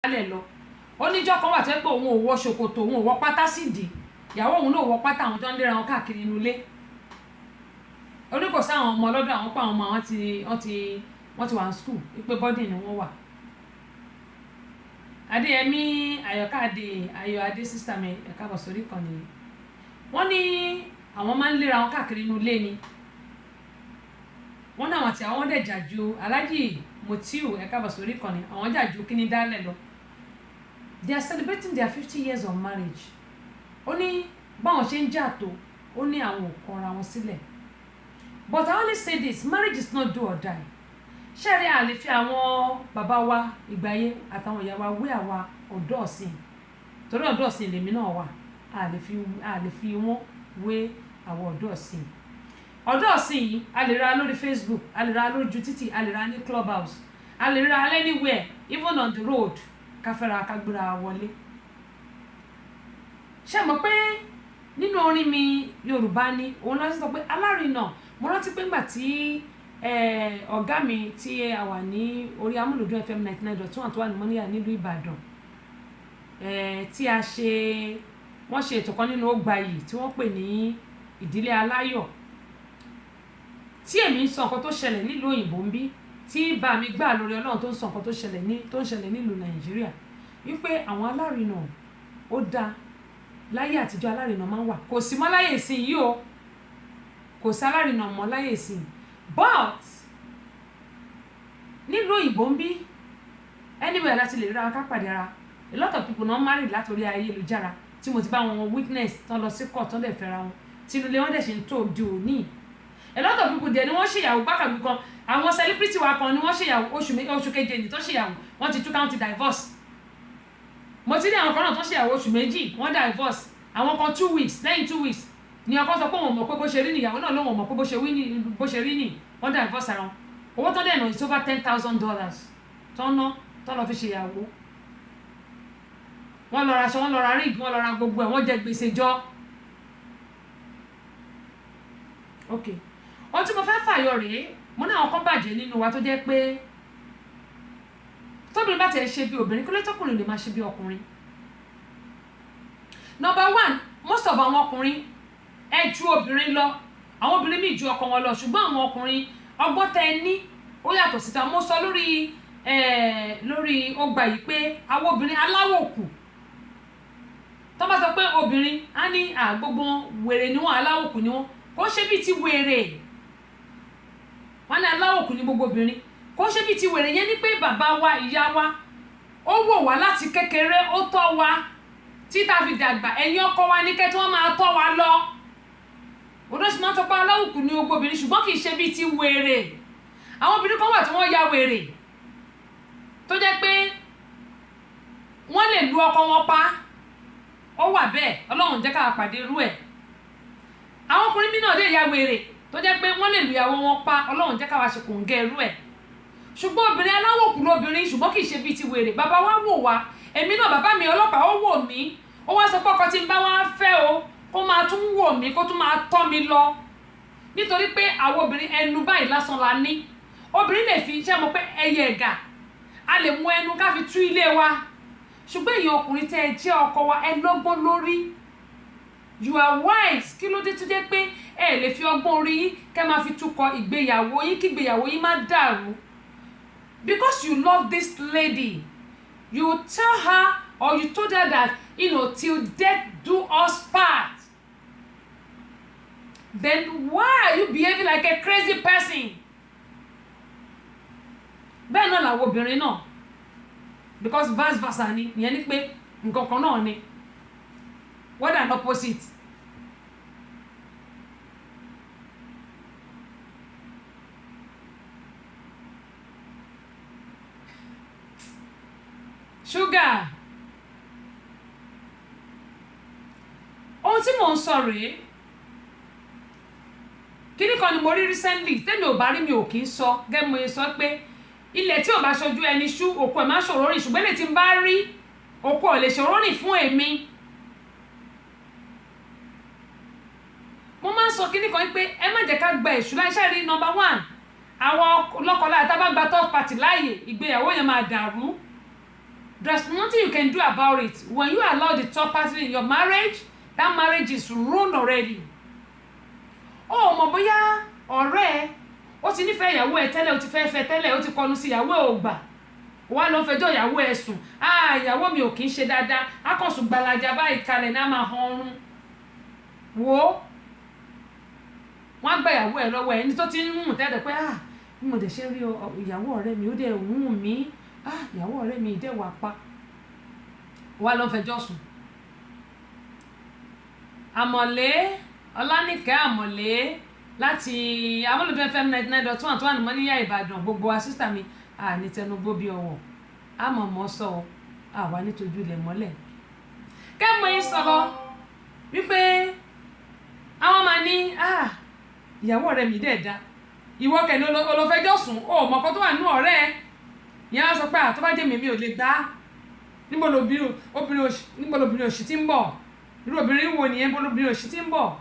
lẹ̀ lọ ó níjọ́ kan wà tó pé òun ò wọ ṣòkòtò òun ò wọ pátá sídìí ìyàwó òun náà wọ pátá àwọn tó ń léra wọn káàkiri inú ilé ó ní kò sáwọn ọmọ lọ́dọ̀ àwọn pa àwọn ọmọ wọ́n ti wà ní skul wípé bọ́dì ni wọ́n wà. Adéyẹmí Ayọ̀ Adé sísítà mi ẹ̀ka bọ̀ sórí kan nìyí wọ́n ní àwọn máa ń léra wọn káàkiri inú ilé ni wọ́n náà àti àwọn dẹ̀ jàjú Aláàjì Mutiu ẹ̀ka bọ̀ sórí kan ni àwọn jàjú kíní dálẹ̀ lọ. They are celebrating their 50 years of marriage. Ó ní báwọn ṣe ń jà tó ó ní àwọn ò kọra wọn sílẹ̀. But I always say this, marriage is not do or die. Ṣẹ́rí a lè fi àwọn bàbá wa ìgbàyé àtàwọn ìyá wa wé àwa ọ̀dọ́ ọ̀sìn. Torí ọ̀dọ́ ọ̀sìn lèmi náà wà. A lè fi wọ́n wé àwọn ọ̀dọ́ ọ̀sìn. Ọ̀dọ́ ọ̀sìn yìí a lè ra lórí Facebook, a lè ra lójú títì, a lè ra ní clubhouse, a lè ra anywhere, even on the road. Káfẹ́ra kágbéra wọlé. Ṣé mọ̀ pé nínú orin mi Yorùbá ni òun láti sọ pé alárinà mo rántí pé ńgbà tí ọ̀gá mi tí a wà ní orí amúlùdún FM 99.1 tó wà ní Mọ́níyà nílùú Ìbàdàn tí wọ́n ṣe ètò kan nínú Ọgbà Yìí tí wọ́n pè ní Ìdílé Aláyọ̀ tí èmi ń sọ nǹkan tó ṣẹlẹ̀ nílùú òyìnbó ń bí tí bá mi gbà lórí Ọlọ́run tó ń sọ nǹkan tó ń ṣẹlẹ̀ nílùú Nàìjíríà wípé àwọn alárinà ó dáa láyé àtijọ́ alárinà máa ń wà kò sí mọ́ láyé ìsìn yìí o kò sí alárinà mọ́ láyé ìsìn but nílùú òyìnbó ń bí anywhere láti lè ríra ká pàdé ara a lot of people náà marry látòrí ayélujára tí mo ti bá wọn witness tán lọ sí court tán lè fẹ́ra wọn tí inú ilé wọn dẹ̀ ṣe ń tó di òní a lot of people dẹ̀ ni wọ́n ṣèyàwó gbàkàgbé kan àwọn celebrity wa kan ni wọ́n ṣèyàwó oṣù keje ní tó ṣèyàwó wọ́n ti túká wọ́n ti divorce mo ti ní àwọn kan náà tó ṣèyàwó oṣù méjì wọ́n divorce àwọn kan 2 weeks lẹ́yìn 2 weeks ni ọkọ sọ pé òun mọ̀ pé bó ṣe rí nìyàwó náà lóun mọ̀ pé bó ṣe rí nì wọ́n divorce ara wọn owó tó dẹ̀ nà is over $10,000 tó lọ fi ṣèyàwó wọ́n lọ ra aṣọ wọ́n lọ ra ring wọ́n lọ ra gbogbo ẹ̀ wọ́n jẹ gbèsè jọ. ok ohun tí mo fẹ́ fàyọ rèé mo ní àwọn kan bàjẹ́ nínú wa tó jẹ́ pé tóbìnrin bá tẹ̀ ṣe bí obìnrin kí ló tọkùnrin lè máa ṣe bí ọkùnrin. Number 1, most of àwọn ọkùnrin ẹ ju obìnrin lọ àwọn obìnrin míì ju ọkọ wọn lọ ṣùgbọ́n àwọn ọkùnrin ọgbọ́n tẹ ẹ ní ó yàtọ̀ síta. mo sọ lórí Ọgbà Yìí pé àwọn obìnrin aláwọ̀ kù tó bá sọ pé obìnrin á ní gbogbo wèrè ni wọ́n aláwọ̀ kù ni wọ́n kò ṣe bí ti wèrè wọ́n ní aláwọ̀ kù ní gbogbo obìnrin kò ṣe bí ti wèrè yẹn ní pé bàbá wa ìyá wa ó wò wá láti kékeré ó tọ́ wa títà fi dàgbà ẹ̀yin ọkọ wa ní kẹ́ tí wọ́n máa tọ́ wa lọ odòsí máa ń tọpa aláwọ̀ kù ní gbogbo obìnrin ṣùgbọ́n kì í ṣe bí ti wèrè. àwọn obìnrin kan wà tí wọ́n ya wèrè tó jẹ́ pé wọ́n lè lu ọkọ wọn pa ó wà bẹ́ẹ̀ Ọlọ́run jẹ́ ká pàdé irú ẹ̀. àwọn ọkùnrin mi náà lè ya wèrè tó jẹ́ pé wọ́n lè lu ìyàwó wọn pa Ọlọ́run jẹ́ ká wá ṣe kòǹgẹ́ irú ẹ̀. ṣùgbọ́n obìnrin aláwọ̀ kù lóbìnrin ṣùgbọ́n kì í ṣe bí ti wèrè. bàbá wa wò wá èmi náà bàbá mi ọlọ́pàá ó wò mí ó wá sọ pé ọkọ tí ń bá wá fẹ́ o kó máa tún wò mí kó tún máa tọ́ mi lọ nítorí pé àwọn obìnrin ẹnu báyìí lásán la ní. obìnrin lè fi iṣẹ́ mọ̀ pé ẹyẹ ẹ̀gà a lè mú ẹnu ká fi tú ilé wa ṣùgbọ́n èèyàn ọkùnrin tẹ́ ẹ jẹ́ ọkọ wa ẹ lọ́gbọ́n lórí you are wise kí ló dé tó jẹ́ pé ẹ lè fi ọgbọ́n orí yín kẹ́ máa fi túkọ̀ ìgbéyàwó yín kí ìgbéyàwó yín má dàrú because you love this lady you tell her or you told her that till death do us part. Then why are you behaving like a crazy person? bẹ́ẹ̀ náà làwọn obìnrin náà because vice versa ni ìyẹn ni pé nǹkan kan náà ni what an opposite. sugar ohun tí mò ń sọ rèé kíní kan ni mo rí recently tẹ́mi ò bá rí mi ò kì í sọ gẹ́gẹ́ mo sọ pé ilẹ̀ tí ò bá ṣojú ẹni ṣú òkú ẹ̀ má ṣòro rìn ṣùgbọ́n ilẹ̀ tí ń bá rí òkú ò lè ṣòro rìn fún èmi. mo máa ń sọ kíní kan pé ẹ má jẹ́ ká gba èṣù láìṣẹ́ rí number 1 àwọn lọ́kọláya tá bá gba third party láàyè ìgbéyàwó yẹn máa dàrú there's nothing you can do about it. When you allow the third party in your marriage, that marriage is ruined already. Mọ̀ bóyá ọ̀rẹ́ ó ti nífẹ̀ẹ́ ìyàwó ẹ̀ tẹ́lẹ̀, ó ti fẹ́ tẹ́lẹ̀, ó ti kọnu sí ìyàwó ẹ̀ ò gbà, wá lọ fẹjọ́ ìyàwó ẹ̀ sùn. Ìyàwó mi ò kì í ṣe dáadáa, á kàn sùn gbalaja báyìí kalẹ̀ náà máa han ọrùn. Wò wọ́n á gba ìyàwó ẹ̀ lọ́wọ́ ẹ̀, ẹni tó ti ń mú tẹ́lẹ̀ pé bí mo dẹ̀ ṣe rí ìyàwó ọ̀rẹ́ mi ó dẹ̀ wù mí, ìyàwó ọ̀rẹ́ mi dẹ̀ wà pa, wá lọ fẹjọ́ sùn. Àmọ̀lé Ọlánìkẹ́ Àmọ̀lé láti Amúlùdún FM 99.1 tó wà ní Mọ́níyà Ìbàdàn. Gbogbo asísítà mi ní tẹnugbó bí ọwọ́ àmọ̀mọ́ sọ àwa nítojú ilẹ̀ mọ́lẹ̀. Kẹ́mọ̀ yín sọ̀rọ̀ wípé àwọn máa ní ìyàwó ọ̀rẹ́ mi dẹ̀ dá, ìwọ kẹ́ni olófẹjọ́ sùn, mọ̀kọ́ tó wà nínú ọ̀rẹ́ ẹ̀ yẹn á sọ pé tó bá jẹ́ mi ò lè gbá. Níbo lobìnrin òṣì tí ń bọ̀? Irú obìnrin wo nìyẹn? Níbo lobìnrin òṣì tí ń bọ̀?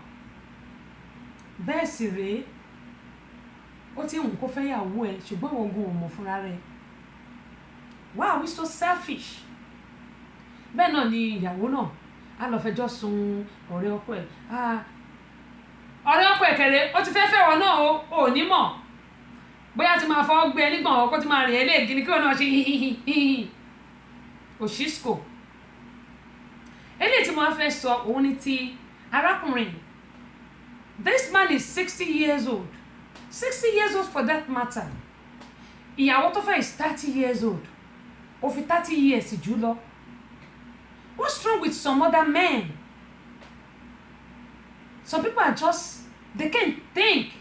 Bẹ́ẹ̀ sì rèé, ó ti wù kó fẹ́ yàwó ẹ̀ ṣùgbọ́n òun ò mọ̀ fúnra rẹ̀. Why are we so selfish? Bẹ́ẹ̀ náà ni ìyàwó náà á lọ fẹjọ́ sùn ọ̀rẹ́ ọkọ ẹ̀. Ọ̀rẹ́ ọkọ ẹ̀ kẹ̀rẹ́ ó ti fẹ́ wọn náà ò ní mọ̀ bóyá ti máa fọwọ́ gbé ẹ nígbọ̀n ọkọ ti máa rìn ẹ́ léègì ni kí wọ́n náà ṣe hihihihi òṣìṣkò. Eléyìí tí mo fẹ́ sọ òun ni ti arákùnrin. This man is 60 years old. 60 years old for that matter. Ìyàwó tó fẹ́ is 30 years old. Ó fi 30 years jù lọ. What's wrong with some other men? Some people are just, they can't think.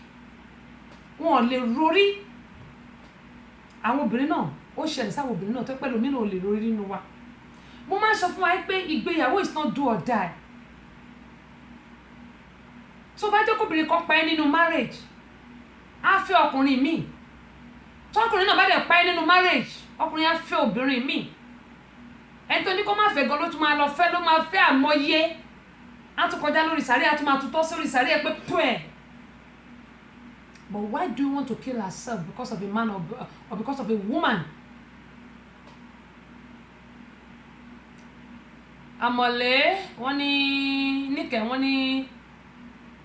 Wọn ò lè rorí. Àwọn obìnrin náà, ó ṣẹlẹ̀ sáwọn obìnrin náà tó pẹ̀lú mí náà ò lè rorí nínú wa. Mo máa ń sọ fún wa pé ìgbéyàwó is not do or die. Tó bá jẹ́ kóbìnrin kan pa ẹ́ nínú marriage, á fẹ́ ọkùnrin míì. Tọ́kùnrin náà bá dẹ̀ pa ẹ́ nínú marriage, ọkùnrin á fẹ́ obìnrin míì. Ẹni tó ní kó má fẹ́ gan ló tún máa lọ fẹ́, ló máa fẹ́ àmọye. Á tún kọjá lórí sàárè, á tún máa tutọ́ sórí sàárè ẹ pé pẹ́. But why do you want to kill yourself because of a man or because of a woman? Àmọ̀lé wọ́n ní Níkẹ́ wọ́n ní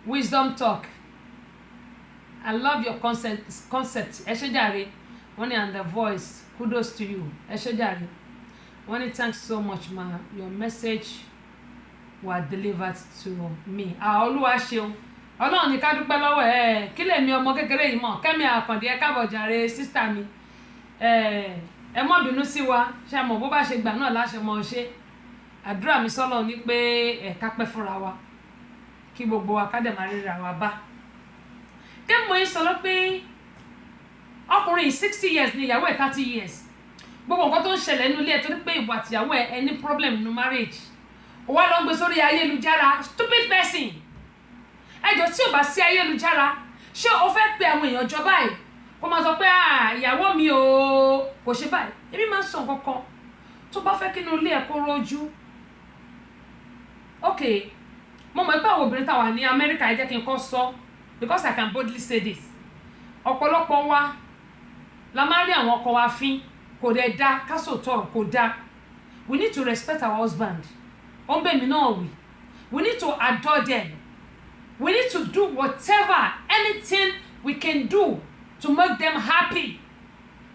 wisdom talk. I love your concept. Ẹ ṣé jàre. Wọ́n ní and the voice. Kudos to you. Ẹ ṣé jàre. Wọ́n ní thanks so much ma. Your message was delivered to me. Olúwa ṣeun. Ọlọ́run ní ká dúpẹ́ lọ́wọ́ ẹ̀. Kí lèmi ọmọ kékeré yìí mọ̀? Kẹ́mi Àkàndé ẹ káàbọ̀ jàre sísítà mi. Ẹ má bínú sí wa. Ṣé mọ̀ bó bá ṣe gbà náà láṣẹ mọ̀ ṣe. Àdúrà mi sọ́lọ̀ ní pé ká pẹ́ fúnra wa. Kí gbogbo wa ká dẹ̀ máa ríra wa bá. Kẹ́mọ̀ yín sọ pé ọkùnrin 60 years ni ìyàwó ẹ̀ 30 years. Gbogbo nǹkan tó ń ṣẹlẹ̀ nínú ilé ẹ̀ tó ní pé ìwà àtìyàwó ẹ̀ ní problem nínú marriage. Ó wá lọ gbé sórí ayélujára, stupid person. Ẹjọ́ tí ò bá sí ayélujára, ṣé o fẹ́ pe àwọn èèyàn jọ báyìí? Kó máa sọ pé ìyàwó mi kò ṣe báyìí. Èmi máa ń sọ nǹkan kan tó bá fẹ́ kí inú ilé ẹ̀ kó rojú. Okay, mo mọ̀ pé àwọn obìnrin tá wà ní Amẹ́ríkà ẹ jẹ́ kí n kọ́ sọ because I can boldly say this. Ọ̀pọ̀lọpọ̀ wa la máa rí àwọn ọkọ wa fín, kò dẹ̀ dá ká sòótọ́ kò dá. We need to respect our husband. Ó ń bẹ̀ mí náà wí. We need to adore them. We need to do whatever, anything we can do to make them happy,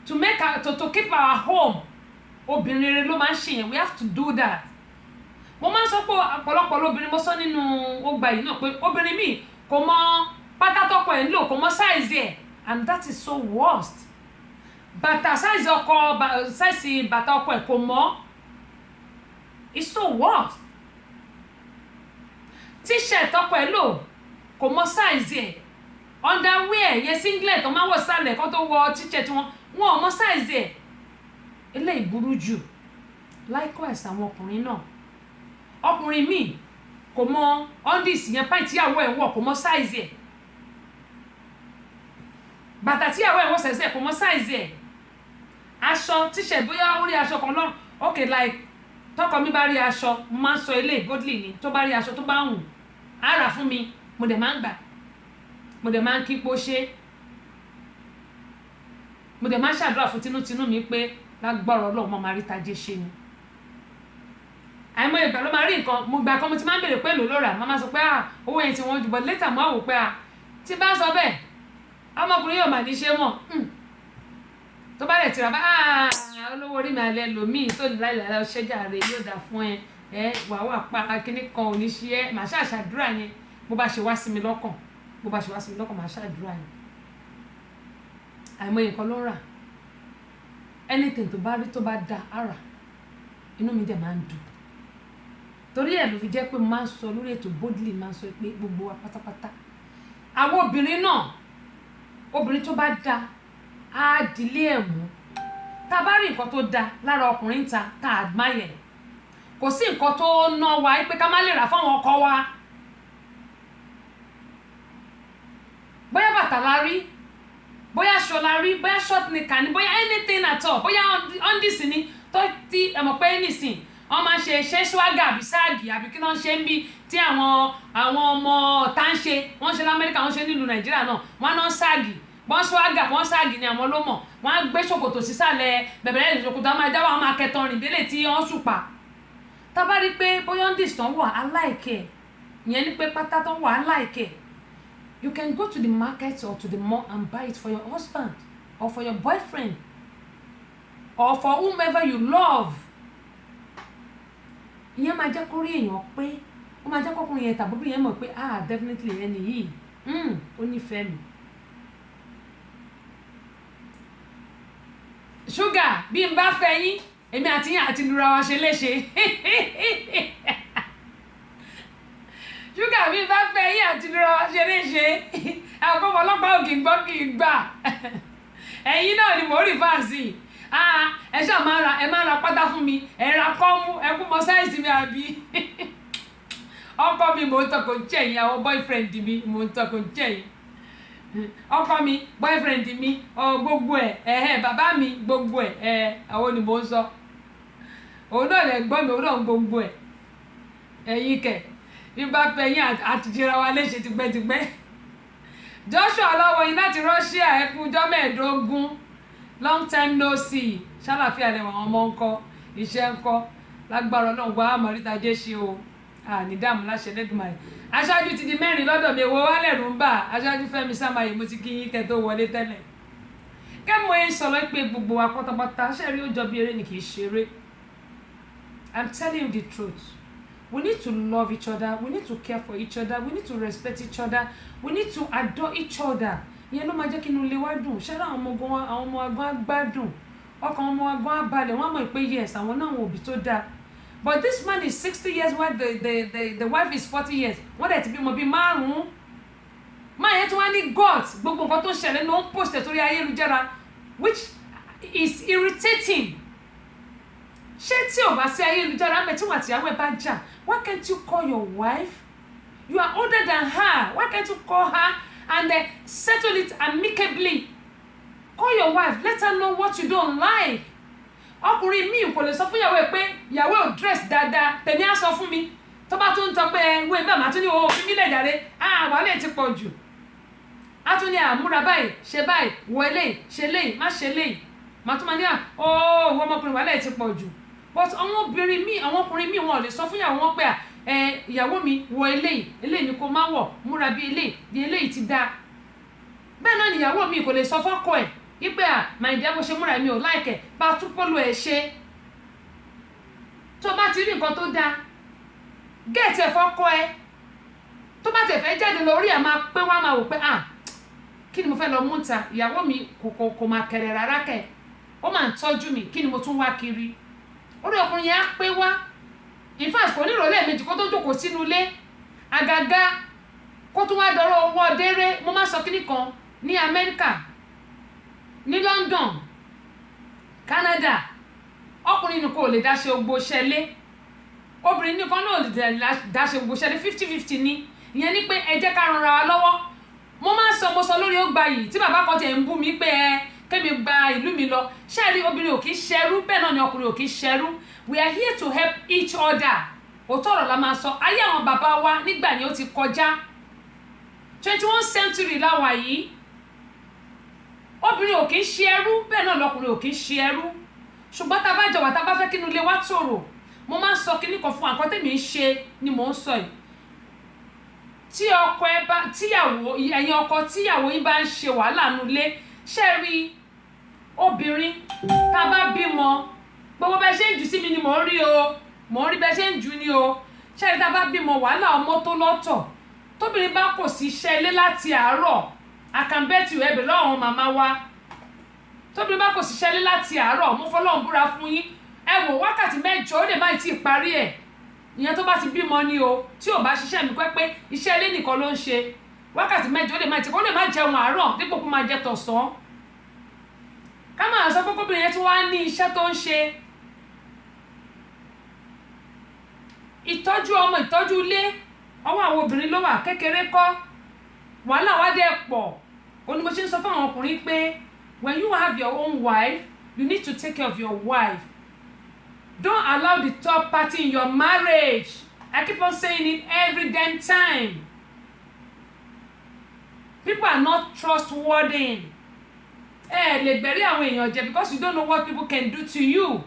to keep our home. Obìnrin rere ló máa ń ṣe yẹn. We have to do that. Mo máa ń sọ pé ọ̀pọ̀lọpọ̀ lóbìnrin mo sọ nínú ọgbà yìí náà pé obìnrin mi kò mọ pátá tọkọ ẹ̀ ń lò, kò mọ size ẹ̀, and that is so worst. Bàtà size bàtà ọkọ ẹ̀ kò mọ. It's so worst. T-shirt ọkọ ẹ̀ lò kò mọ size ẹ̀. Underwear yẹn singlet tó máa wọ̀ sálẹ̀ kó tó wọ t-shirt wọn ò mọ size ẹ̀. Eléyìí burú jù. Likewise àwọn ọkùnrin náà. Ọkùnrin míì kò mọ undies yẹn pant tíyàwó ẹ̀ wọ̀ kò mọ size ẹ̀. Bàtà tíyàwó ẹ̀ wọ̀ sẹ̀sẹ̀ kò mọ size ẹ̀. Aṣọ t-shirt bóyá ó rí aṣọ kan lọ́rùn. Okay, like tọkọ mi bá rí aṣọ mo máa ń sọ eléyìí godly ni tó bá rí aṣọ tó bá wù á rà fún mi mo dẹ̀ máa ń gbà, mo dẹ̀ máa ń kí pó ṣe, mo dẹ̀ máa ń ṣàdúrà fún tinútinú mi pé lágbára Ọlọ́run mo máa rí tajé ṣe ni. àìmọ̀ ìgbà ló máa rí nǹkan mo gbà kan mo ti máa ń bèrè pé èlò ló rà máa sọ pé owó yẹn ti wọ́n jù but later mo á wò pé tí bá sọ bẹ́ẹ̀ ọmọkùnrin yóò mà ní ṣe mọ̀ tó bá lè tira bá olówó orí mi alẹ́ lòmíì tó ní láìláì ṣẹ́jà rẹ̀ yóò dà fún ẹ wà wà pa kíní kan ò ní ṣe ẹ́ màá ṣàṣàdúrà yẹn bó bá ṣe wá sí mi lọ́kàn màá ṣàdúrà yẹn àìmọ̀ nǹkan ló rà anything tó bá rí tó bá da ara inú mi dẹ̀ máa ń dùn torí ẹ̀ ló fi jẹ́ pé mo máa ń sọ lórí ètò boldly máa ń sọ pé gbogbo wa pátápátá àwọn obìnrin náà obìnrin tó bá da á dilé ẹ̀ mú tá a bá rí nǹkan tó da lára ọkùnrin ta tá a admire kò sí nǹkan tó ná wa pé ká má lè rà fáwọn ọkọ wa bóyá bàtà la rí bóyá aṣọ la rí bóyá short nìkan ni bóyá anything at all bóyá undies ni tó ti ẹ mọ̀ pé nísìn wọ́n máa ń ṣe ṣwaga àbí sáàgì àbí kí wọ́n ṣe ń bí tí àwọn ọmọ ọ̀tá ń ṣe wọ́n ṣe lamẹ́ríkà wọ́n ṣe nílùú nàìjíríà náà wọ́n náà sáàgì wọ́n ṣwaga wọ́n sáàgì ni àwọn ló mọ̀ wọ́n á gbé ṣòkòtò sísàlẹ̀ bẹ̀bẹ̀rẹ̀ ìṣòkòtò àwọn ẹja wọn máa kẹtàn rìn délé tí wọ́n ṣùpà tá bá rí pé bóyá undies tán wà aláìkẹ́ ìyẹn ní pé pátá tán wà aláìkẹ́ you can go to the market or to the mall and buy it for your husband or for your boyfriend or for whomever you love. Ìyẹn máa jẹ́ kó rí èèyàn pé ó máa jẹ́ kọ́kùnrin yẹn tàbí bí yẹn mọ̀ pé definitely ẹni yìí ó nífẹ̀ẹ́ mi. Sugar bí n bá fẹ́ yín èmi àti yín àti lura wa ṣe léṣe. Sugar bí n bá fẹ́ yín àti lura wa ṣe léṣe àwọn ọmọ ọlọ́pàá ò kì í gbọ́ kì í gbà ẹ̀yin náà ni mò ń rí fáǹsì ẹ ṣáà máa ra pátá fún mi ẹ ra kọ́mú ẹ kú mọ sáìsì mi àbí ọkọ mi mò ń tọkọ jẹ yín àwọn boyfriend mi mò ń tọkọ jẹ yín ọkọ mi boyfriend mi gbogbo ẹ bàbá mi gbogbo ẹ àwọn ni mò ń sọ òun náà lè gbọ́ mi òun náà gbogbo ẹ ẹ̀yin kẹ bí bá fẹ́ yín àtijọ́ra wa léṣe tipẹ́tipẹ́ Joshua lọ́wọ́ yín láti Russia ẹ kú ọjọ́ mẹ́ẹ̀ẹ́dógún long time no see ṣàlàfíà lẹ́wọ̀n àwọn ọmọ ńkọ́ iṣẹ́ ńkọ́ lágbára Ọlọ́run wá àmọ́ríta jẹ́ ṣe o ní dààmú láṣẹ lẹ́dùnmáì aṣáájú ti di mẹ́rin lọ́dọ̀ mi èwo wálẹ̀ ló ń bà aṣáájú Fẹ́mi Sàmáyé mo ti kí yín kẹ́ tó wọlé tẹ́lẹ̀ kẹ́mo ẹ̀ ń sọ̀rọ̀ pé gbogbo wa pátápátá ṣẹ́rí ó jọ bí eré ni kì í ṣeré. I'm telling you the truth. We need to love each other. We need to care for each other. We need to respect each other. We need to adore each other. Ìyẹn ló máa jẹ́ kí inú ilé wa dùn. Ṣẹ́ra àwọn ọmọ agbọ́n á gbádùn. Ọkàn ọmọ agbọ́n á balẹ̀. Wọ́n mọ̀ pé yes, àwọn náà wọ́n òbí tó dáa. But this man is 60 years while the wife is 40 years. Wọ́n dẹ̀ ti bímọ bíi 5. Máa yẹn tí wọ́n á ní God gbogbo nǹkan tó ṣẹlẹ̀ ló ń post sórí ayélujára which is irritating. Ṣé tí ò bá sí ayélujára mẹ́ tí wọ́n àtìyàwó ẹ̀ bá jà, why can't you call your wife? You are older than her. Why can't you call her and settle it amicably? Call your wife. Let her know what you don't like. Ọkùnrin mi kò lè sọ fún ìyàwó ẹ̀ pé ìyàwó ò dress dáadáa. Tèmi á sọ fún mi. Tó bá tún tọ́ pé ẹ̀wé bẹ́ẹ̀ máa tún ní owó fún mi lẹ̀ jáde. Wàhálà ti pọ̀ jù. Á tún ní àmúra báyìí, ṣe báyìí, wọ eléyìí, ṣe eléyìí, má ṣe eléyìí. Màá tún máa ní ọmọkùnrin wàhálà ti pọ̀ jù. But àwọn ọkùnrin mi wọn ò lè sọ fún ìyàwó wọn pé ìyàwó mi wọ eléyìí ni kò má wọ̀, múra bí eléyìí ti dáa. Bẹ́ẹ̀ náà ni ìyàwó mi kò lè sọ fọ́kọ ẹ̀ wípé my dear bó ṣe múra mi ò láìkẹ̀ bá tún pọ́lù ẹ̀ ṣe. Tó bá ti rí nǹkan tó dáa gẹ̀ẹ́tì ẹ̀ fọ́kọ ẹ̀ tó bá tẹ̀ fẹ́ jáde lórí ẹ̀ máa pé wá máa wò pé kí ni mo fẹ́ lọ mú ta ìyàwó mi kò máa kẹ̀rẹ̀ rárá kẹ̀ ó máa ń tọ́jú mi kí ni mo tún wá kiri. Orí ọkùnrin yẹn á pé wá in fact kò ní ìrọ̀lẹ́ méjì kó tó jókòó sínú ilé àgàgà kó tún wá dọ̀rọ̀ owó ọdẹ́rẹ́. Mo máa sọ kíní kan ní Amẹ́ríkà ní London Canada ọkùnrin nìkan ò lè dáṣe gbogbo ṣẹlẹ̀ obìnrin nìkan náà ò lè dáṣe gbogbo ṣẹlẹ̀ 50-50 ni. Ìyẹn ni pé ẹ jẹ́ ká ran ara wa lọ́wọ́. Mo sọ lórí ó gba yìí tí bàbá kan tẹ̀ ń bú mi pé kémi gba ìlú mi lọ ṣáàrí obìnrin ò kì í ṣẹrú bẹ́ẹ̀ náà ni ọkùnrin ò kì í ṣẹrú. We are here to help each other. Òótọ́ ọ̀rọ̀ la máa sọ ayé àwọn bàbá wa nígbà yẹn ó ti kọjá 21st century láwa yìí. Obìnrin ò kì í ṣe ẹrú bẹ́ẹ̀ náà lọkùnrin ò kì í ṣe ẹrú. Ṣùgbọ́n tá a bá jọ wà tá a bá fẹ́ kínú ilé wa tòrò mo máa ń sọ kíní kan fún àkọ́ tèmi ń ṣe ni mò ń sọ yìí tí ọkọ ẹ bá tíyàwó ẹ̀yin ọkọ tíyàwó yín bá ń ṣe wàhálà nulẹ̀ ṣe rí obìnrin tá a bá bímọ gbogbo bẹ́ẹ̀ ṣe ń jù sí mi ni mò ń rí o mò ń rí bẹ́ẹ̀ ṣe ń jù ni o ṣe rí tá a bá bímọ wàhálà ọmọ tó lọ́tọ̀ tóbìnrin bá kò sí iṣẹ́ ilé láti àárọ̀ I can bet you ẹbẹ̀ lọ́wọ́ màmá wa tóbìnrin bá kò sí iṣẹ́ ilé láti àárọ̀ mo fọlọ́run búra fún yín ẹ wò wákàtí 6 ó lè má tí ì parí ẹ̀ ìyẹn tó bá ti bímọ ni o tí ò bá ṣiṣẹ́ mi pẹ́ pé iṣẹ́ ilé nìkan ló ń ṣe wákàtí 6 ó lè má tí kò lè má jẹun àárọ̀ dípò kó máa jẹ tọ̀sán ká máa sọ pé kóbìnrin yẹn tí wọ́n á ní iṣẹ́ tó ń ṣe ìtọ́jú ọmọ ìtọ́jú ilé ọwọ́ àwọn obìnrin ló wà kékeré kọ́ wàhálà wá dé pọ̀ ó ní mo ṣe ń sọ fún àwọn ọkùnrin pé when you have your own wife you need to take care of your wife. Don't allow the third party in your marriage. I keep on saying it every damn time. People are not trustworthy. Lè gbẹ̀rí àwọn èèyàn jẹ because you don't know what people can do to you.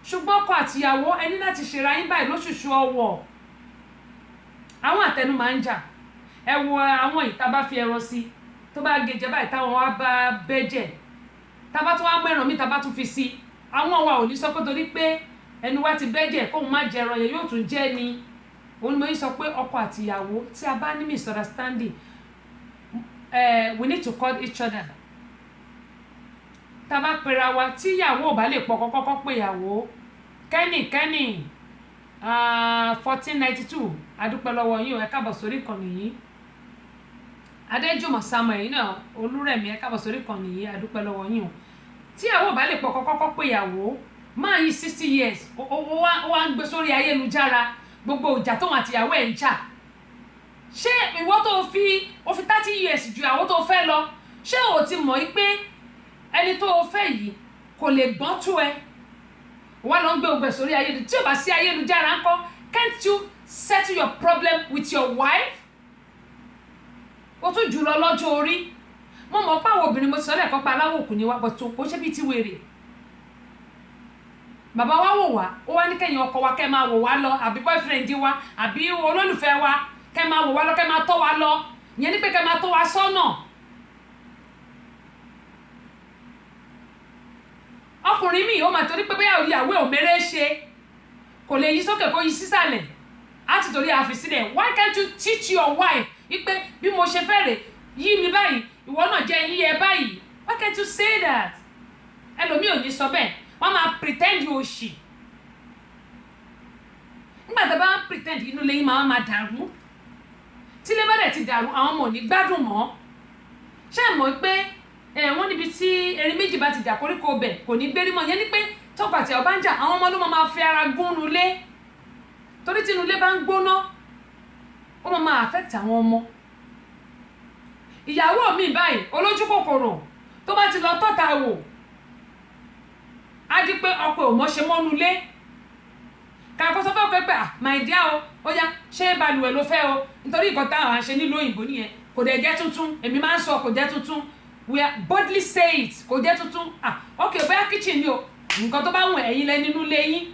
Ṣùgbọ́n ọkọ àtìyàwó ẹni láti ṣèrà yín báyìí lóṣooṣù ọwọ́. Àwọn àtẹnu máa ń jà. Ẹ wo àwọn ìta bá fi ẹran sí tó bá gèjẹ báyìí táwọn wá bá bẹ́jẹ̀. Tá bá tún wá mú ẹran mi tá bá tún fi sí. Àwọn wa ò ní sọ pé torí pé ẹnu wa ti bẹ́jẹ̀ kóun má jẹ ẹran yẹn yóò tún jẹ́ ni òun ni mo yí sọ pé ọkọ àtìyàwó tí a bá ní misunderstanding we need to call each other tá a bá pera wa tí ìyàwó ò bá lè pọ̀ kọ́kọ́ pé ìyàwó kẹ́nì 1492 adúpẹ́ lọ́wọ́ yín o ẹ káàbọ̀ sórí ìkànnì yìí Adéjùmọ̀ Samuel yìí náà Olúrẹ̀mí ẹ káàbọ̀ sórí ìkànnì yìí adúpẹ́ lọ́wọ́ yín o tí ìyàwó ò bá lè pọ̀ kọ́kọ́ pé ìyàwó máa yí 60 years ó wá ń gbé sórí ayélujára gbogbo ìjà tóun àtìyàwó ẹ̀ ń jà ṣé ìwọ tó fi 30 years ju àwọn tó fẹ́ lọ ṣé o ti mọ̀ pé ẹni tó fẹ́ yìí kò lè gbọ́n tó ẹ wá lọ ń gbé ogbè sórí ayélujára tí o bá sí ayélujára ńkọ́ can't you settle your problem with your wife o tún jù lọ lọ́jọ́ orí mo mọ̀ pé àwọn obìnrin mo ti sọ lẹ́ẹ̀kan pa aláwọ̀ òkú ni wá bọ̀ tó kó ṣe bí ti wèrè bàbá wa wò wá ó wá ní kẹ́yìn ọkọ wa kẹ́ máa wò wá lọ àbí boyfriend wa àbí olólùfẹ́ wa kẹ́ máa wò wá lọ kẹ́ máa tọ́ wa lọ ìyẹn ní pé kẹ́ máa tọ́ wa sọ́nà ọkùnrin mi ó máa torí pé bóyá ìyàwó ò mèrè ṣe kò lè yí sókè kó yí sísàlẹ̀ á ti torí àfi sílẹ̀ why can't you teach your wife wípé bí mo ṣe fẹ́ rè yí mi báyìí ìwọ náà jẹ́ yí ẹ báyìí why can't you say that ẹlòmíì ò ní sọ bẹ́ẹ̀ wọ́n máa pretend yóò ṣì nígbà tó bá ń pretend inú lẹ́yìn máa dàrú tí ilé bá dẹ̀ ti dàrú àwọn ọmọ ò ní gbádùn mọ́ ṣé ẹ mọ̀ pé wọ́n níbi tí erin méjì bá ti jà koríko bẹ̀ kò ní gbérí mọ́ yẹn ni pé tọkọ àti ìyàwó bá ń jà àwọn ọmọ ló máa fi ara gún nulẹ̀ torí tí nulẹ̀ bá ń gbóná ó máa affect àwọn ọmọ ìyàwó mi báyìí olójú kòkòrò tó bá ti lọ tọ́ta wò á di pé ọkọ ò mọ̀ ṣe mọ́nu lé kàkó sọ fẹ́ pé my dear o ó yá ṣé balùwẹ̀ ló fẹ́ o nítorí nǹkan táwọn à ń ṣe nílùú òyìnbó nìyẹn kò dẹ̀ jẹ́ tuntun èmi máa ń sọ kò jẹ́ tuntun we are boldly say it kò jẹ́ tuntun ok bóyá kitchen ni o nǹkan tó bá wùn ẹ̀yin lẹ nínú ilé yín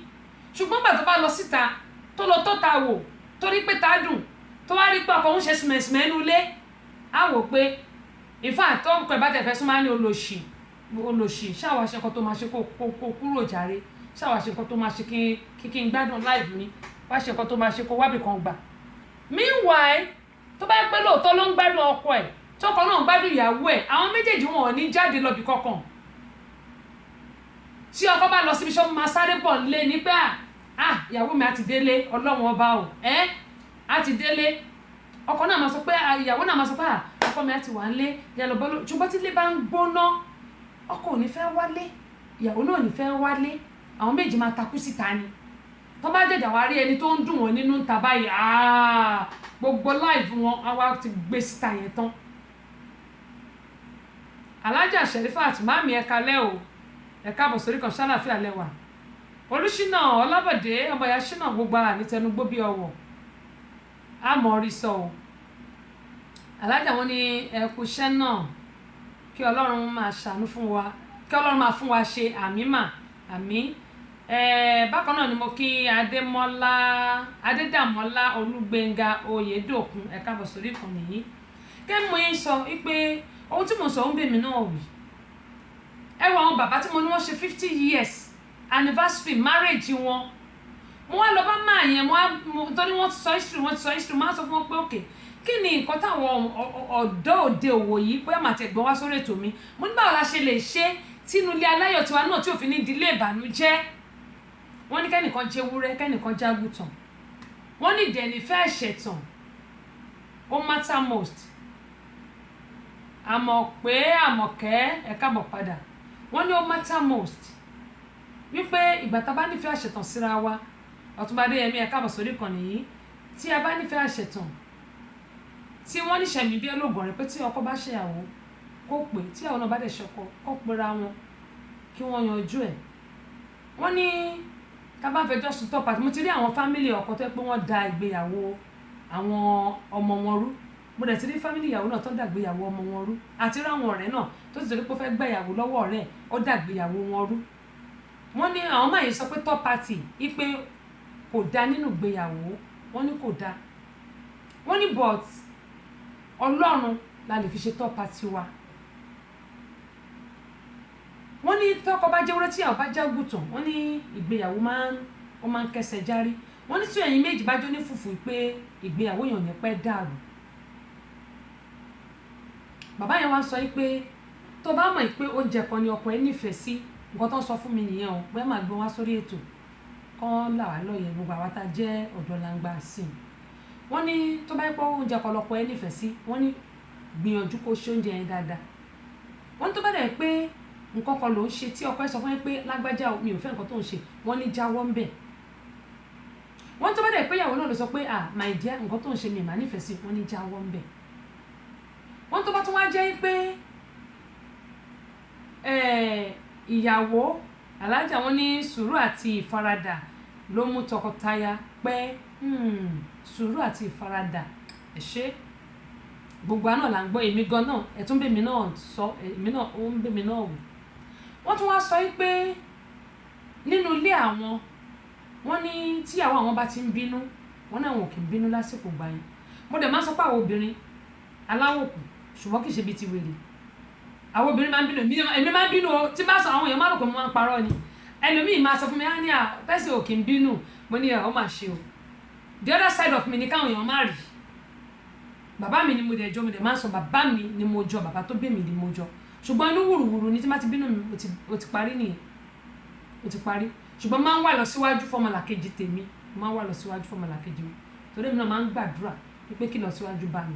ṣùgbọ́n gbà tó bá lọ síta tó lọ tó ta wò torí pé tá dùn tó wá rí pé ọkọ ń ṣe sìmẹ̀sìmẹ̀ nínú ilé á wò pé in fact tó ń pẹ́ bá tẹ̀ fẹ́ súnmọ́ ní olóṣì ṣáwa ṣe nǹkan tó máa ṣe kó kúrò jàre ṣáwa ṣe nǹkan tó máa ṣe kí n gbádùn life mi wá ṣe nǹkan tó máa ṣe kó wábì kan gbà meanwhile tó bá pẹ́ lóòótọ́ ló ń gbádùn ọkọ ẹ̀ tọkọ náà ń gbádùn ìyàwó ẹ̀ àwọn méjèèjì wọn ò ní jáde lọ bí kankan tí ọkọ bá lọ síbi iṣẹ́ máa sáré bọ̀ nílé nígbà ìyàwó mi á ti délé ọlọ́run ọba o á ti délé ọkọ náà máa sọ pé ìyàwó náà máa sọ pé ọkọ mi á ti wà nílé yàlọ́ bọ́ ṣùgbọ́n tí ilé bá ń gbóná ọkọ ò ní fẹ́ wálé ìyàwó náà ò ní fẹ́ wálé àwọn méjì máa takú síta ni tó bá jẹjà wá rí ẹni tó ń dùn wọn nínú ta báyìí gbogbo láìfù wọn á wá ti gbé síta yẹn tán alájà Sherifat máàmì ẹ̀ka lẹ́ o ẹ̀ka bọ̀ sórí kan ṣáláfíà lẹ́wà olùṣínà ọlábọ̀dé ọmọ ìyá ṣínà gbogbo ara ní tẹnugbó bí ọwọ́ àmọ́ orí sọ o alájà wọn ní ẹkú iṣẹ́ náà kí ọlọ́run máa ṣàánú fún wa kí ọlọ́run máa fún wa ṣe àmì mà àmì bákan náà ni mo kí Adédàmọ́lá Olúgbénga Oyèdòkun ẹ káàbọ̀ sórí ìkànnì yìí kẹ́ mo yín sọ wípé ohun tí mo sọ ń bèmí náà wì ẹ wo àwọn bàbá tí mo ní wọ́n ṣe 50 years anniversary marriage wọn mo wá lọ bá máa yẹn torí wọ́n ti sọ history máa sọ fún wọn pé òkè kí ni nǹkan táwọn ọ̀dọ́ òde òwò yìí bóyá màá ti gbọ́n wá sórí ètò mi mo ní báwo la ṣe lè ṣe tínú ilé aláyọ̀ tiwa náà tí òfin ní ìdílé ìbànújẹ́ wọ́n ní kẹ́nìkan jẹ́ ewúrẹ́ kẹ́nìkan jẹ́ àgùntàn wọ́n ní ìdẹ̀ni fẹ́ ṣẹ̀tàn ó matter most àmọ̀ pé àmọ̀kẹ́ ẹ káàbọ̀ padà wọ́n ní ó matter most wípé ìgbà tá a bá nífẹ̀ẹ́ àṣetàn síra wa Ọ̀túnba Adéyẹmí ẹ káàbọ̀ sórí ìkànnì yìí tí a bá nífẹ̀ẹ́ àṣetàn tí wọ́n ní ṣẹ̀mí bí olóògùn rẹ̀ pé tí ọkọ bá ṣèyàwó kó pè tí àwọn náà bá dẹ̀ ṣọkọ kó pera wọn kí wọ́n yanjú ẹ̀ wọ́n ní ká bá fẹjọ́ sùn tọ́ pàtó mo ti rí àwọn fámìlì ọkọ tó yẹ pé wọ́n da ìgbéyàwó àwọn ọmọ wọn rú mo dẹ̀ ti rí fámìlì ìyàwó náà tó dà ìgbéyàwó ọmọ wọn rú àti rí àwọn ọ̀rẹ́ náà tó ti sọ pé ó fẹ́ gbà ìyàwó lọ́wọ́ ọ̀rẹ́ ó dà ìgbéyàwó wọn rú wọ́n ní àwọn máa yìí sọ pé third party ipe kò da nínú ìgbéyàwó wọ́n ní kò da wọ́n ní but Ọlọ́run la lè fi ṣe third party wa wọ́n ní tọ́kọ bá jẹ́ wúrẹ́ tí àwọn bá jẹ́ àgùntàn wọ́n ní ìgbéyàwó máa ń kẹsẹ̀ járí wọ́n ní tí ẹ̀yin méjì bá jó ní fùfù pé ìgbéyàwó yàn ní pẹ́ dàrú bàbá yẹn wá sọ pé tó bá mọ̀ pé oúnjẹ kan ni ọkọ ẹ nífẹ̀ẹ́ sí nǹkan tó ń sọ fún mi nìyẹn o bẹ́ẹ̀ máa gbé wá sórí ètò kán là wá lọ́yẹ̀ gbogbo àwa tá a jẹ́ ọ̀dọ́ langba sí i wọ́n ní tó bá yẹ pé oúnjẹ kan lọ́kọ ẹ nífẹ̀ẹ́ sí wọ́n ní gbìyànjú kó ṣe oúnjẹ yẹn dáadáa wọ́n ní tó bá dẹ̀ pé nǹkan kan ló ń ṣe tí ọkọ ẹ sọ fún yín pé lágbájá mi ò fẹ́ nǹkan tó ń ṣe wọ́n ní jáwọ́ ń bẹ̀ wọ́n tó bá dẹ̀ pé ìyàwó náà ló sọ pé my dear nǹkan tó ń ṣe mi mà nífẹ̀ẹ́ sí wọ́n ní jáwọ́ ń bẹ̀ wọ́n tó bá tún wá jẹ́ pé ìyàwó alájà wọn ní sùúrù àti ìfaradà ló mú tọkọtaya pẹ́ sùúrù àti ìfaradà ẹ ṣé gbogbo àná là ń gbọ́ èmi gan náà ẹ̀tún bèmi náà sọ èmi náà ó ń bèmi náà wò wọ́n tún wá sọ pé nínú ilé àwọn wọ́n ní tíyàwó àwọn bá ti ń bínú wọ́n náà wọn kì í bínú lásìkò gbà yẹn mo dẹ̀ máa sọ pé àwọn obìnrin aláwòkù ṣùgbọ́n kì í ṣe bíi ti wèrè àwọn obìnrin máa ń bínú èmi máa ń bínú o tí bá sọ àwọn èèyàn máa rò pé mo máa ń parọ́ ni ẹlòmíì máa sọ fún mi á ní tẹ́sí ò kì í bínú mo ní ó máa ṣe o the other side of me ni káwọn èèyàn máa rí bàbá mi ni mo dẹ̀ jọ mo dẹ̀ máa ń sọ bàbá mi ni mo jọ bàbá tó bí mi ni mo jọ ṣùgbọ́n inú wùrùwùrù ni tí má ti bínú mi ó ti parí nìyẹn ó ti parí ṣùgbọ́n máa ń wà lọ síwájú fọmọlàkejì tèmi máa ń wà lọ síwájú fọmọlàkejì mi torí èmi náà máa ń gbàdúrà pé kí lọ síwájú bá mi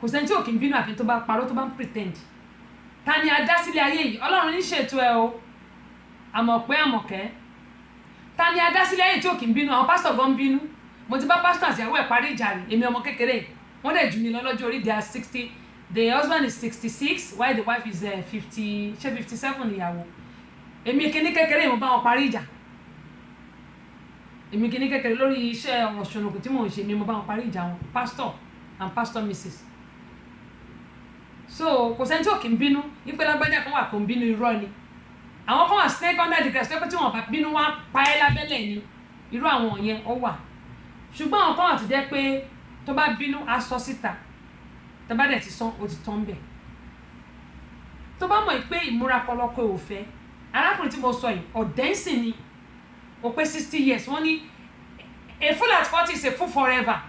kò sẹ́ni tí ò kí ń bínú àfi tó bá parọ́ tó bá ń pretend ta ni a dá sílé ayé yìí Ọlọ́run ní ṣètò ẹ o àmọ̀pẹ́ àmọ̀kẹ́ ta ni a dá sílé ayé tí ò kí ń bínú àwọn pásítọ̀ gan ń bínú mo ti bá pásítọ̀ àti ìyàwó ẹ̀ parí ìjà rè èmi ọmọ kékeré wọ́n dẹ̀ jù mí lọ lọ́jọ́ orí they are 60 the husband is 66 while the wife is 50 ṣé 57 ìyàwó èmi kíní kékeré mo bá wọn parí ìjà èmi kíní kékeré lórí iṣẹ́ ọ̀rọ̀ ṣònùkù tí mò ń ṣe mi mo bá wọn parí ìjà wọn pastor and pastor mrs so kò sẹ́ni tí ò kí ń bínú wípé lágbájá kan wà kó ń bínú irọ́ ni àwọn kan wà snake under the grass tó pé tí wọ́n bá bínú wá pa ẹ́ lábẹ́lẹ̀ ni irú àwọn yẹn ó wà ṣùgbọ́n àwọn kan wà tó jẹ́ pé tó bá bínú á sọ síta tó bá dẹ̀ ti sán ó ti tán bẹ̀ tó bá mọ̀ pé ìmúra kọlọ́kọ ò fẹ́ arákùnrin tí mo sọ yìí ọ̀dẹ́sìn ni ó pé 60 years wọ́n ní a fool at 40 is a fool forever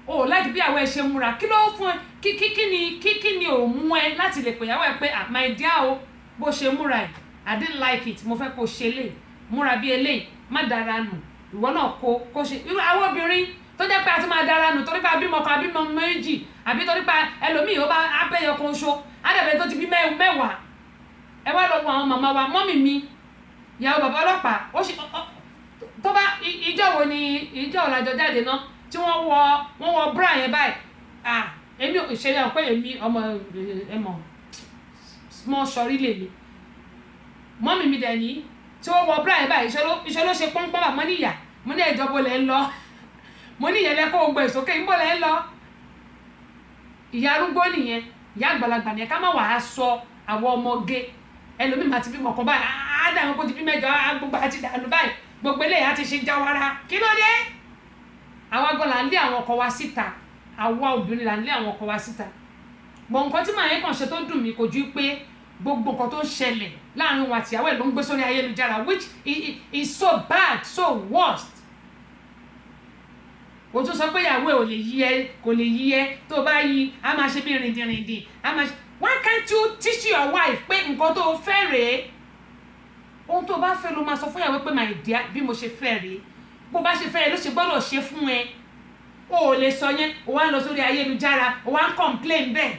o láti bí àwọn ẹ ṣe múra kí ló fún ẹ kí ni ò mú ẹ láti lè pèyàwó ẹ pé my dear o bó ṣe múra ẹ I didn't like it mo fẹ́ kó ṣe lè múra bí eléyìí má dára nù ìwọ náà kó ṣe irú àwọn obìnrin tó jẹ́ pé a ti máa dára nù torí pé abímọ kan abímọ méjì àbí torí pé ẹlòmíì ó bá abẹ́yọ kan ṣo ádàbẹ̀ tó ti bí mẹ́wàá ẹ wá lọ wo àwọn màmá wa mọ́mì mi ìyàwó bàbá ọlọ́pàá ó ṣe tó bá ìjọ wo ni ìjọ ọ̀làjọ jáde náà tí wọ́n wọ bra yẹn báyìí èmi ìṣẹ̀lẹ̀ pé èmi ọmọ ẹ̀mọ̀ small sọrí lèmi mọ́mì mi dẹ̀ ní tí wọ́n wọ bra yẹn báyìí iṣẹ́ ló ṣe pọ́npọ́n bà mọ́ níyà mo ní ìjọba lẹ́ ń lọ mo ní ìyẹn lẹ́kọ̀ọ́ gbọ́ ìsókè ń bọ̀ lẹ́ ń lọ ìyá arúgbó nìyẹn ìyá àgbàlagbà nìyẹn ká má wàá sọ àwọn ọmọge ẹlòmíì máa ti bímọ kan báyìí dànù kó ti bí mẹ́jọ gbogbo àti dànù báyìí gbogbo eléyà ti ṣe jáwara kí ló dé àwa gan là ń lé àwọn ọkọ wa síta àwa obìnrin là ń lé àwọn ọkọ wa síta gbọ̀n nǹkan tí màá yẹn kàn ṣe tó dùn mí kò ju pé gbogbo nǹkan tó ń ṣẹlẹ̀ láàrin wa àtìyàwó ẹ̀ ló ń gbé sórí ayélujára which is so bad so worst o tún sọ pé ìyàwó ẹ̀ ò lè yí ẹ kò lè yí ẹ tó bá yí a máa ṣe bí rìndìnrìndìn a máa ṣe why can't you teach your wife pé nǹkan tó fẹ́ rèé ohun tó bá fẹ́ ló máa sọ fún ìyàwó pé my dear bí mo ṣe fẹ́ rèé bó bá ṣe fẹ́ ẹ ló ṣe gbọ́dọ̀ ṣe fún ẹ o ò lè sọ yẹn o wá lọ sórí ayélujára o wá ń complain bẹ́ẹ̀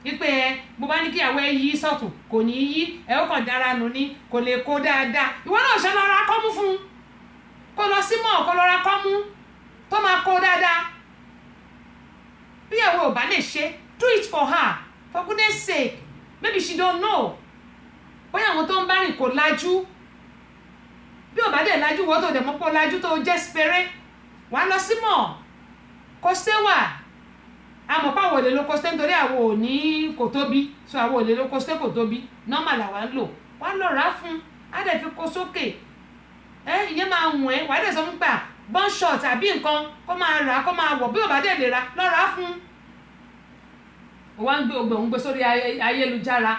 wípé ẹ bó bá ní kí ìyàwó ẹ yí sọ̀tún kò ní yí ẹ ó kàn dára nù ní kò lè kó dáadáa ìwọ náà ṣe lọ ra kọ́mú fún un kó lọ sí mọ́ kó lọ ra kọ́mú tó máa kó dáadáa bí ìyàwó ò bá lè ṣe do it for her for goodness sake maybe she don't know bóyá àwọn tó ń bá rìn kò lajú bí ò bá dẹ̀ lajú wọ́n tó dẹ̀ mọ́ pọ́ lajú tó jẹ́ spere wà á lọ sí mọ́ kó ṣe wà àmọ́ páwọn òlè ló kó ṣe nítorí àwọn ò ní kò tóbi so àwọn òlè ló kó ṣe kò tóbi normal làwa ń lò wà á lọ rà á fún á dẹ̀ fi kó sókè ìyẹn máa wọ̀n ẹ́ wà á dẹ̀ sọ fún gbà bọ́n short àbí nǹkan kó máa rà kó máa wọ̀ bí ò bá dẹ̀ lè ra lọ rà á fún wọ́n á gbé ogbè òun gbé sórí ayélujára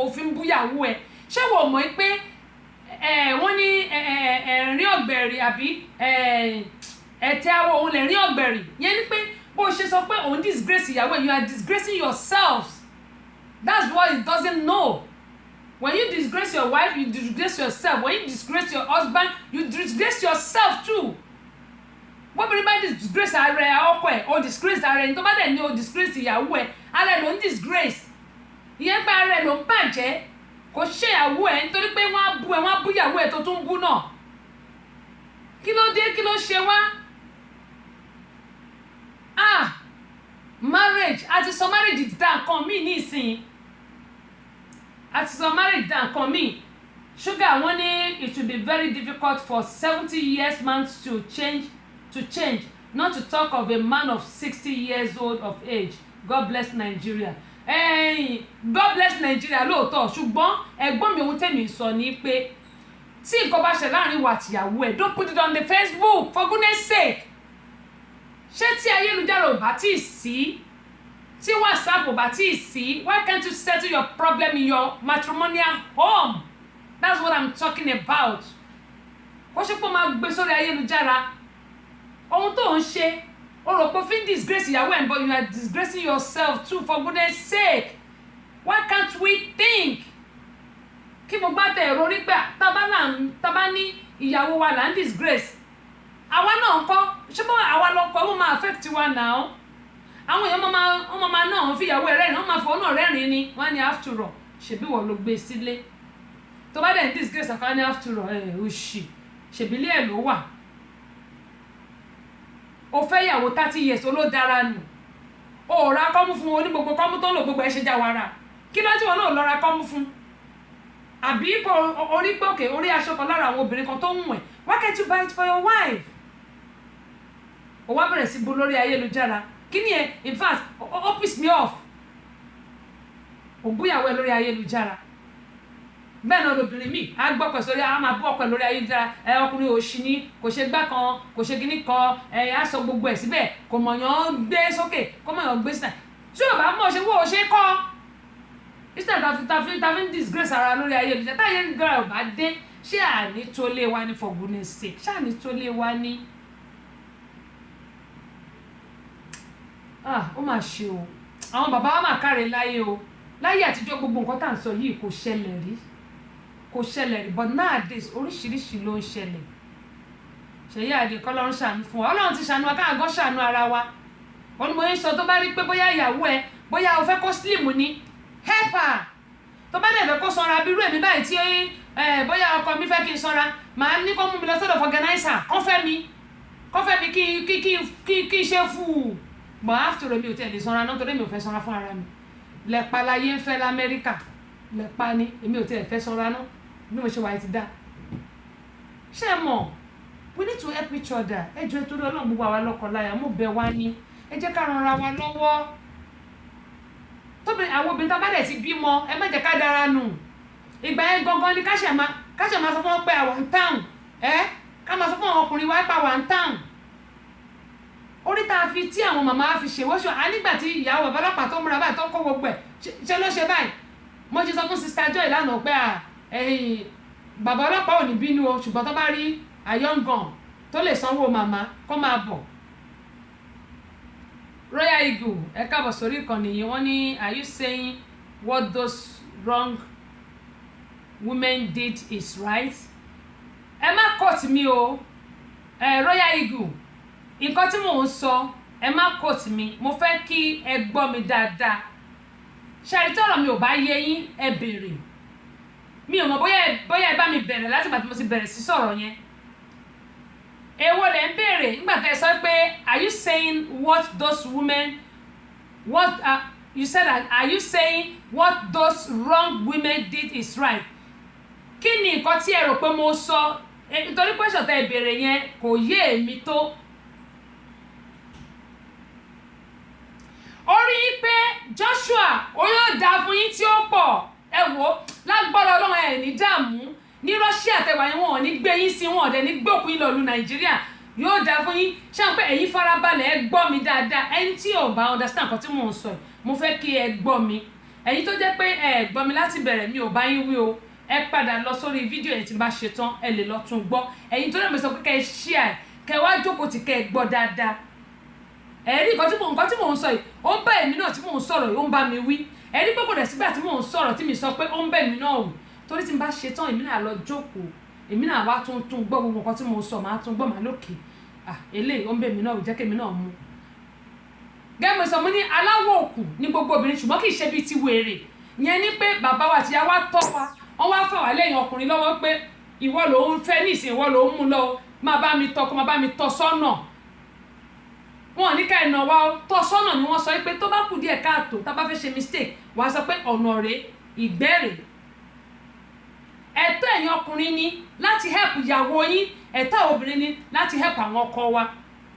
òfin búyàwó ẹ̀ ṣé wọ́n mọ̀ pé wọ́n ní ẹ̀rín ọ̀gbẹ̀rì àbí ẹ̀tẹ́ awọ òun lè rín ọ̀gbẹ̀rì yẹn ni pé bó ṣe sọ pé òun disgrace ìyàwó ẹ̀ you are disgracing yourselves that's what it doesn't know when you disgrace your wife you disgrace yourself when you disgrace your husband you disgrace yourself too bóbìnrin bá disgrace ara ẹ̀ ọkọ ẹ̀ o disgrace ara ẹ̀ tó bá dẹ̀ ní o disgrace ìyàwó ẹ̀ ara ẹ̀ ló ń disgrace ìyẹn pé ara ẹ̀ ló ń bàjẹ́ kò ṣe ìyàwó ẹ̀ nítorí pé wọ́n á bú ìyàwó ẹ̀ tó tún bú náà kí ló dé kí ló ṣe wá marriage àti sọ marriage dá nǹkan míì ní ìsìn àti sọ marriage dá nǹkan míì Sugar wọ́n ní it will be very difficult for 70 years man to change not to talk of a man of 60 years old of age God bless Nigeria God bless Nigeria lóòótọ́ ṣùgbọ́n ẹ̀gbọ́n mi ohun tẹ̀mí sọ ni pé tí nǹkan bá ṣe láàrin wa àtìyàwó ẹ̀ don't put it on the Facebook for goodness sake ṣé tí ayélujára ò bá tí ì sí tí WhatsApp ò bá tí ì sí why can't you settle your problem in your matrimonial home that's what I'm talking about kó ṣe pé ó máa gbé sórí ayélujára ohun tó ń ṣe o rò pé fin disgrace ìyàwó ẹ̀ but you are disgracing yourself too for goodness sake why can't we think kí mo gbá tẹ ẹ̀rọ orí gbà tábà ní ìyàwó wa là ń disgrace àwa náà ń kọ́ ṣé bọ́ àwa lọ́kọ́ ó máa affect wa now àwọn èèyàn wọ́n máa náà fi ìyàwó ẹ̀ rẹ́rìn wọ́n máa fọ́ náà rẹ́rìn ni wọ́n ní after all ṣèbí wọ́n ló gbé sílé tó bá dẹ̀ ń disgrace àkọ́ ní after all òṣì ṣèbílẹ̀ ẹ̀ ló wà o fẹ́ ìyàwó 30 years ló dára nù o ra kọ́mú fún oní gbogbo kọ́mú tó ń lò gbogbo ẹ̀ ṣe jáwara kí ló tí wọn náà lọ ra kọ́mú fún àbí orí gbòkè orí aṣọ kan lára àwọn obìnrin kan tó ń wẹ̀ why can't you buy it for your wife o wá bẹ̀rẹ̀ sí bú lórí ayélujára kí ni ẹ in fact ó piss me off ò búyàwó ẹ lórí ayélujára bẹ́ẹ̀ náà lobìnrin mi á gbọ́ pẹ̀ sórí á máa bú ọkọ ẹ lórí ayélujára ọkùnrin òṣì ni kò ṣe gbá kan kò ṣe gíní kan á sọ gbogbo ẹ̀ síbẹ̀ kò mọ̀yàn gbé sókè kò mọ̀yàn gbé síta tí ò bá mọ̀ ṣe wó o ṣe kọ́ instead tàfi ń disgrace ara lórí ayélujára táyé ayélujára ò bá dé ṣé àní tó lé wa ní for goodness sake ṣé àní tó lé wa ní. Ó mà ṣe o àwọn bàbá wa mà káre láyé o láyé àtijọ́ gbogbo nǹkan tá à ń sọ yìí kò ṣẹlẹ̀ rí but nowadays oríṣiríṣi ló ń ṣẹlẹ̀ ṣèyí àdè kọ́lọ́run ṣàánú fún wa ọlọ́run ti ṣàánú wa káàgọ́ ṣàánú ara wa wọn ni mo ń sọ tó bá rí pé bóyá ìyàwó ẹ bóyá o fẹ́ kó slim ni help her tó bá dẹ̀ fẹ́ kó sanra bí irú èmi báyìí tí bóyá ọkọ mi fẹ́ kí n sanra màá ní kó mú mi lọ sọ́dọ̀ organizer kọ́ fẹ́ mi kí n ṣe fún but after mi ò tẹ̀ lè sanra náà torí mi ò fẹ́ sanra fún ara mi lẹ́pa láyé ń fẹ́ lamẹ́ríkà lẹ́pa ni èmi ò tẹ̀ fẹ́ sanra náà bí mo ṣe wà ti dá ṣé ẹ mọ̀ we need to help each other ẹ jọ̀ọ́ torí Ọlọ́run gbogbo àwa lọ́kọ láya mo bẹ̀ wá ní ẹ jẹ́ ká ran ara wa lọ́wọ́ tóbi àwọn obìnrin tá bá dẹ̀ ti bímọ ẹ má jẹ́ ká dára nù ìgbà yẹn gangan ni ká ṣe máa sọ fún wọn pé àwọn ń tàn ká máa sọ fún àwọn ọkùnrin wa pé àwọn ń tàn orí tá a fi tí àwọn màmá fi ṣèwọ́ṣọ nígbà tí ìyàwó bàbá ọlọ́pàá tó múra báyìí tó kó gbogbo ẹ̀ ṣe ló ṣe báyìí mo ti sọ fún sista Joy lánàá pé bàbá ọlọ́pàá ò ní bínú o ṣùgbọ́n tó bá rí àyọ̀ǹgàn tó lè sanwó màmá kó máa bọ̀. Royal Eagle ẹ káàbọ̀ sórí ìkànnì yìí wọ́n ní are you saying what those wrong women did is right? ẹ má quote mi o Royal Eagle nǹkan tí mò ń sọ ẹ má quote mi mo fẹ́ kí ẹ gbọ́ mi dáadáa ṣàrí tí ọ̀rọ̀ mi ò bá yé yín ẹ béèrè mi ò mọ̀ bóyá ẹ bá mi bẹ̀rẹ̀ láti ìgbà tí mo ti bẹ̀rẹ̀ sí sọ̀rọ̀ yẹn èwo lẹ ń béèrè nígbà tí ẹ sọ pé are you saying what those women you said are you saying what those wrong women did is right kí ni nǹkan tí ẹ rò pé mo sọ nítorí pé ṣọ̀tẹ̀ ẹ béèrè yẹn kò yé èmi tó. orí pé Joshua ó yóò dáa fún yín tí ó pọ̀ ẹ wò lágbára Ọlọ́run ẹ̀ ní dààmú ní Russia tẹwà yẹn wọn ò ní gbé yín sí wọn ọ̀dẹ̀ ní gbókùn yín lọ́lù Nàìjíríà yóò dáa fún yín ṣáà pé ẹ̀yin farabalẹ̀ ẹ gbọ́ mi dáadáa ẹni tí ò bá understand nǹkan tí mò ń sọ mo fẹ́ kí ẹ gbọ́ mi ẹ̀yin tó jẹ́ pé ẹ gbọ́ mi láti bẹ̀rẹ̀ mi ò bá yín wí o ẹ padà lọ sórí fídíò ẹ̀ tí bá ṣe tán ẹ lè lọ tún gbọ́ ẹ̀yin tó lè mọ̀ sọ pé kẹ́ ẹ share kẹ́ wá jókòó tí kẹ́ ẹ gbọ́ dáadáa ẹ̀rí nǹkan tí mò ń sọ yìí ó ń bá èmi náà tí mò ń sọ̀rọ̀ yìí ó ń bá mi wí ẹ̀rí pé kò dẹ̀ sígbà tí mò ń sọ̀rọ̀ tí mi sọ pé ó ń bá èmi náà wù torí tí n bá ṣe tán èmi náà lọ jókòó èmi náà wá tún gbọ́ gbogbo nǹkan tí mò ń sọ màá tún gbọ́ màá lókè eléyìí ó ń bá èmi náà wù jẹ́ kí èmi náà mú. gẹ́gẹ́ sọ mo ní aláwọ̀ òkú ní gbogbo obìnrin ṣùgbọ́n kì í ṣe bíi ti wèrè ìyẹn ni pé bàbá wa àti ìyá wa tọ́ wa wọ́n wá fà wá lẹ́yìn ọkùnrin lọ́wọ́ pé ìwọ ló ń fẹ́ nísìnyí ìwọ ló ń mú lọ máa bá mi tọ́ sọ́nà wọn ní ká ẹ̀nà wa tọ́ sọ́nà ni wọ́n sọ pé tó bá kù díẹ̀ káàtó tá bá fẹ́ ṣe mistake wàá sọ pé ọ̀nà rẹ̀ ìgbẹ́rẹ̀ ẹ̀tọ́ ẹ̀yin ọkùnrin ni láti help ìyàwó yín ẹ̀tọ́ obìnrin ni láti help àwọn ọkọ wa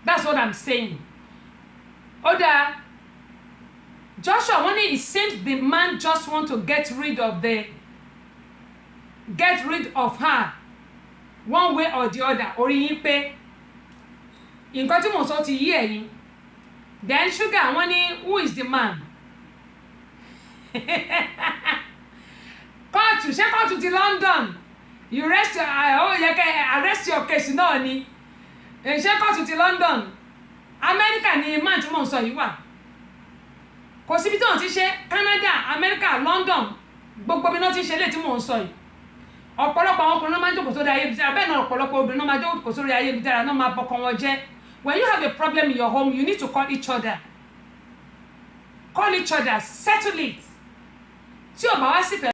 that's what I'm saying. ó dáa Joshua wọ́n ní it seems the man just want to get rid of her one way or the other orí yín pé nǹkan tí mò ń sọ ti yí ẹ̀yin then Sugar wọ́n ní who is the man kóòtù ti London you rest yẹ kẹ́ arrest your case náà ni ṣé kóòtù ti London America ni man tí mò ń sọ yìí wà kò síbi tí wọ́n ti ṣe Canada America London gbogbo bí wọ́n ti ṣe lè tí mò ń sọ yìí ọ̀pọ̀lọpọ̀ àwọn ọkùnrin náà máa ń jókòó sórí ayélujára bẹ́ẹ̀ náà ọ̀pọ̀lọpọ̀ obìnrin náà máa ń jókòó sórí ayélujára náà máa bọkàn wọn jẹ́. When you have a problem in your home, you need to call each other. Call each other, settle it. Tí o bá wá sí fẹ́